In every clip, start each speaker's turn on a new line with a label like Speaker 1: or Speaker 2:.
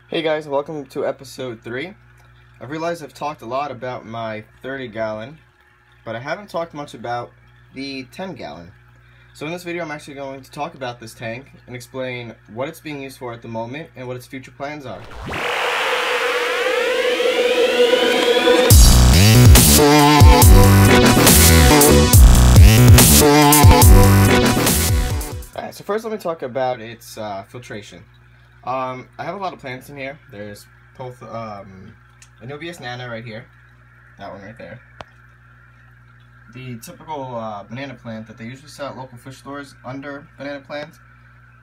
Speaker 1: Hey guys, welcome to episode 3. I realize I've talked a lot about my 30-gallon, but I haven't talked much about the 10-gallon. So in this video I'm actually going to talk about this tank and explain what it's being used for at the moment and what its future plans are. Alright, so first let me talk about its filtration. I have a lot of plants in here. There's both Anubias nana right here, that one right there. The typical banana plant that they usually sell at local fish stores under banana plants.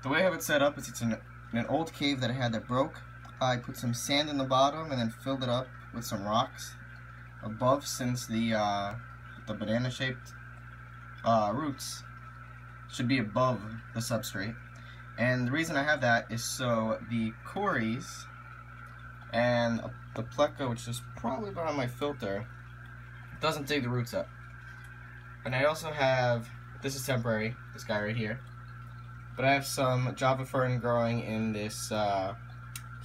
Speaker 1: The way I have it set up is it's in an old cave that I had that broke. I put some sand in the bottom and then filled it up with some rocks above, since the banana shaped roots should be above the substrate. And the reason I have that is so the cories and the pleco, which is probably behind my filter, doesn't dig the roots up. And I also have, this is temporary, this guy right here, but I have some Java fern growing in this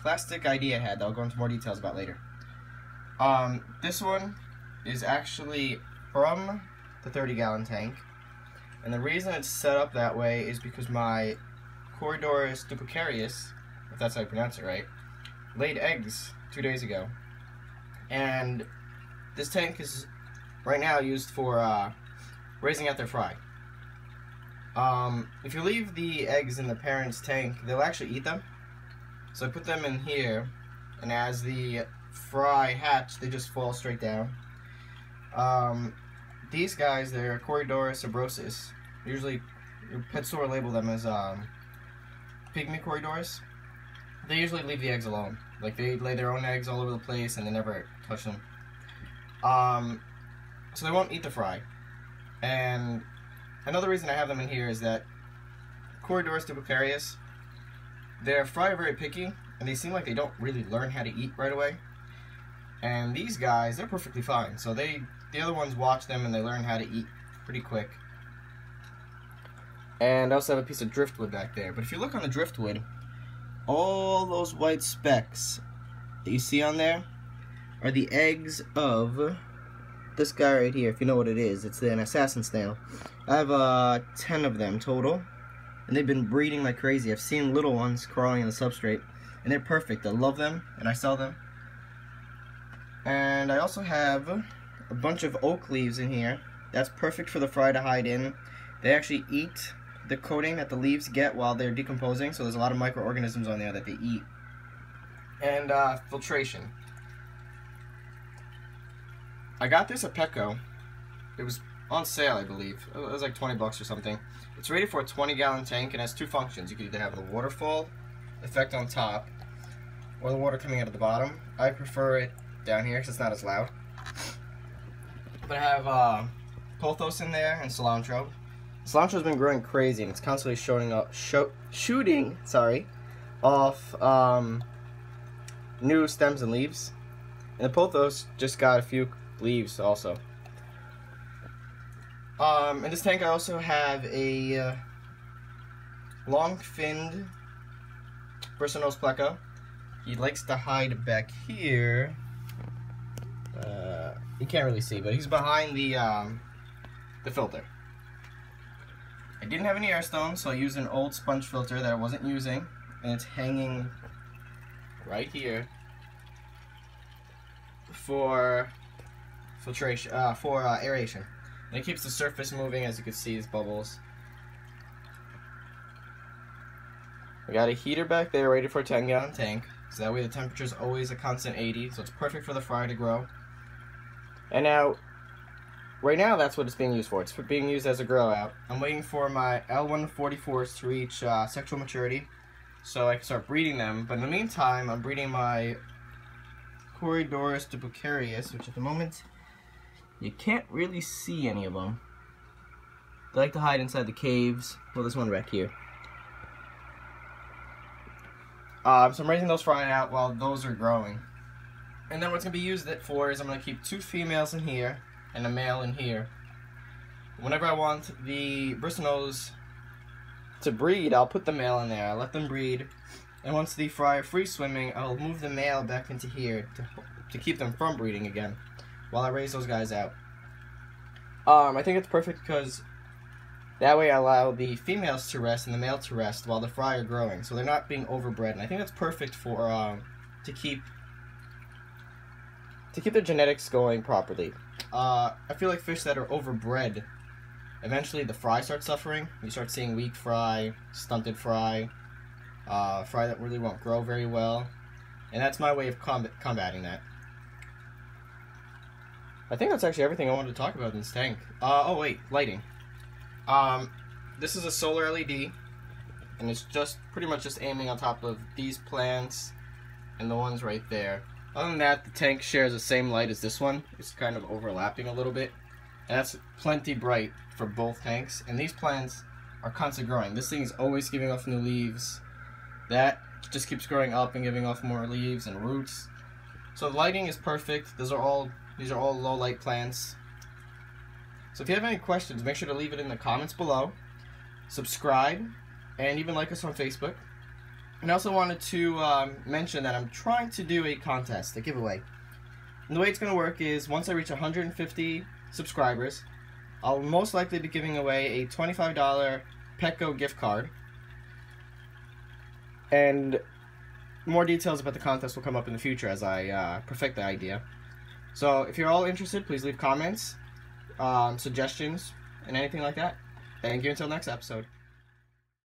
Speaker 1: plastic ID I had that I'll go into more details about later. This one is actually from the 30-gallon tank, and the reason it's set up that way is because my Corydoris duplicarius, if that's how you pronounce it right, laid eggs 2 days ago. And this tank is right now used for raising out their fry. If you leave the eggs in the parent's tank, they'll actually eat them. So I put them in here, and as the fry hatch, they just fall straight down. These guys, they're Corydoris sabrosus. Usually, your pet store label them as pygmy Corydoris. They usually leave the eggs alone. Like, they lay their own eggs all over the place and they never touch them. So they won't eat the fry. And another reason I have them in here is that Corydoris duplicarius, their fry are very picky, and they seem like they don't really learn how to eat right away. And these guys, they're perfectly fine. So the other ones watch them and they learn how to eat pretty quick. And I also have a piece of driftwood back there. But if you look on the driftwood, all those white specks that you see on there are the eggs of this guy right here, if you know what it is. It's an assassin snail. I have 10 of them total, and they've been breeding like crazy. I've seen little ones crawling in the substrate, and they're perfect. I love them, and I sell them. And I also have a bunch of oak leaves in here. That's perfect for the fry to hide in. They actually eat the coating that the leaves get while they're decomposing, so there's a lot of microorganisms on there that they eat. And filtration. I got this at Petco. It was on sale, I believe. It was like 20 bucks or something. It's rated for a 20-gallon tank and has two functions. You can either have the waterfall effect on top or the water coming out of the bottom. I prefer it down here because it's not as loud. But I have pothos in there and cilantro. Cilantro's been growing crazy, and it's constantly shooting off new stems and leaves. And the pothos just got a few leaves also. In this tank I also have a long-finned Bristlenose pleco. He likes to hide back here. You can't really see, but he's behind the filter. I didn't have any air stones, so I used an old sponge filter that I wasn't using, and it's hanging right here for filtration, aeration. And it keeps the surface moving, as you can see, these bubbles. I got a heater back there rated for a 10-gallon tank, so that way the temperature is always a constant 80, so it's perfect for the fry to grow. And now, right now, that's what it's being used for. It's being used as a grow out. I'm waiting for my L144s to reach sexual maturity so I can start breeding them. But in the meantime, I'm breeding my Corydoris duplicarius, which at the moment, you can't really see any of them. They like to hide inside the caves. Well, there's one right here. So I'm raising those fry out while those are growing. And then what's going to be used it for is I'm going to keep 2 females in here and a male in here. Whenever I want the Bristlenose to breed, I'll put the male in there. I let them breed, And once the fry are free swimming, I'll move the male back into here to keep them from breeding again while I raise those guys out. I think it's perfect because that way I allow the females to rest and the male to rest while the fry are growing, so they're not being overbred. And I think that's perfect for to keep their genetics going properly. I feel like fish that are overbred, eventually the fry starts suffering. You start seeing weak fry, stunted fry, fry that really won't grow very well, and that's my way of combating that. I think that's actually everything I wanted to talk about in this tank. Oh wait, lighting. This is a solar LED, and it's just pretty much just aiming on top of these plants and the ones right there. Other than that, the tank shares the same light as this one. It's kind of overlapping a little bit, and that's plenty bright for both tanks. And these plants are constantly growing. This thing is always giving off new leaves. That just keeps growing up and giving off more leaves and roots. So the lighting is perfect. These are all low light plants. So if you have any questions, make sure to leave it in the comments below. Subscribe, and even like us on Facebook. And I also wanted to mention that I'm trying to do a contest, a giveaway. And the way it's going to work is once I reach 150 subscribers, I'll most likely be giving away a $25 Petco gift card. And more details about the contest will come up in the future as I perfect the idea. So if you're all interested, please leave comments, suggestions, and anything like that. Thank you until next episode.